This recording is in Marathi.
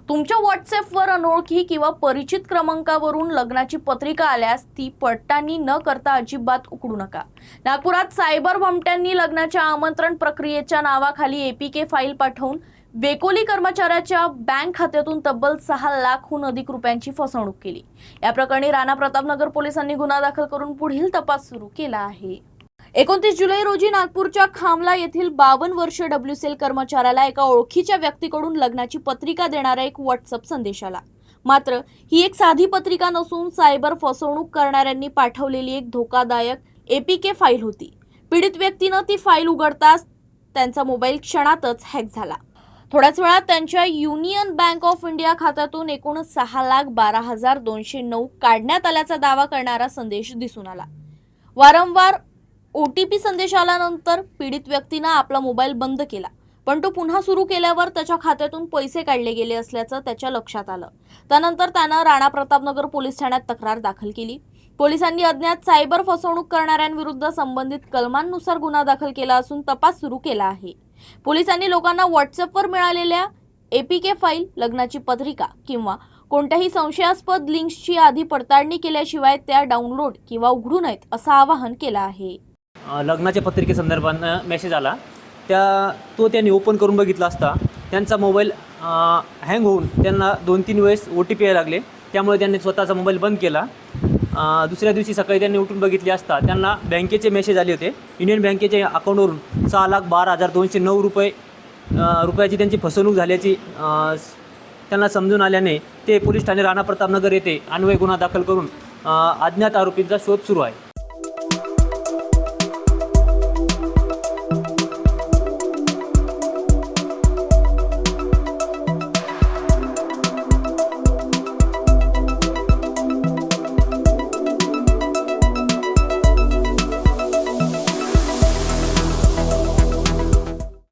तुमच्या व्हॉट्सअपवर अनोळखी किंवा परिचित क्रमांकावरून लग्नाची पत्रिका आल्यास ती पडताळणी न करता अजिबात उघडू नका। नागपुरात सायबर भमट्यांनी लग्नाच्या आमंत्रण प्रक्रियेच्या नावाखाली एपीके फाईल पाठवून वेकोली कर्मचाऱ्याच्या बँक खात्यातून तब्बल 6 लाखहून अधिक रुपयांची फसवणूक केली। या प्रकरणी राणा प्रतापनगर पोलिसांनी गुन्हा दाखल करून पुढील तपास सुरू केला आहे। 29 जुलै रोजी नागपूरच्या खामला येथील 52 वर्षीय WCL कर्मचाऱ्याला एका ओळखीच्या व्यक्तीकडून लग्नाची पत्रिका देणारा एक व्हॉट्सअप संदेश आला। मात्र ही एक साधी पत्रिका नसून सायबर फसवणूक करणाऱ्यांनी पाठवलेली एक धोकादायक एपीके फाईल होती। पीडित व्यक्तीने ती फाईल उघडताच त्यांचा मोबाईल क्षणातच हॅक झाला। थोड्याच वेळात त्यांच्या युनियन बँक ऑफ इंडिया खात्यातून एकूण 6,12,209 काढण्यात आल्याचा दावा करणारा संदेश दिसून आला। वारंवार OTP संदेश आल्यानंतर पीडित व्यक्तीने आपला मोबाईल बंद केला, पण तो पुन्हा सुरू केल्यावर त्याच्या खात्यातून पैसे काढले गेले असल्याचं त्याच्या लक्षात आलं। त्यानंतर त्यानं राणा प्रतापनगर पोलीस ठाण्यात तक्रार दाखल केली। पोलिसांनी अज्ञात सायबर फसवणूक करणाऱ्यांविरुद्ध संबंधित कलमांनुसार गुन्हा दाखल केला असून तपास सुरू केला आहे। पोलिसांनी लोकांना व्हॉट्सअपवर मिळालेल्या एपीके फाईल, लग्नाची पत्रिका किंवा कोणत्याही संशयास्पद लिंक्सची आधी पडताळणी केल्याशिवाय त्या डाउनलोड किंवा उघडू नयेत असं आवाहन केलं आहे। लग्नाच्या पत्रिकेसंदर्भात मेसेज आला, तो त्यांनी ओपन करून बघितला असता त्यांचा मोबाईल हँग होऊन त्यांना 2-3 वेळेस OTP यायला लागले। त्यामुळे त्यांनी स्वतःचा मोबाईल बंद केला। दुसऱ्या दिवशी सकाळी त्यांनी उठून बघितले असता त्यांना बँकेचे मेसेज आले होते। युनियन बँकेच्या अकाउंटवरून 6,12,209 रुपयाची त्यांची फसवणूक झाल्याची त्यांना समजून आल्याने ते पोलीस ठाणे राणा प्रतापनगर येथे अन्वय गुन्हा दाखल करून अज्ञात आरोपींचा शोध सुरू आहे।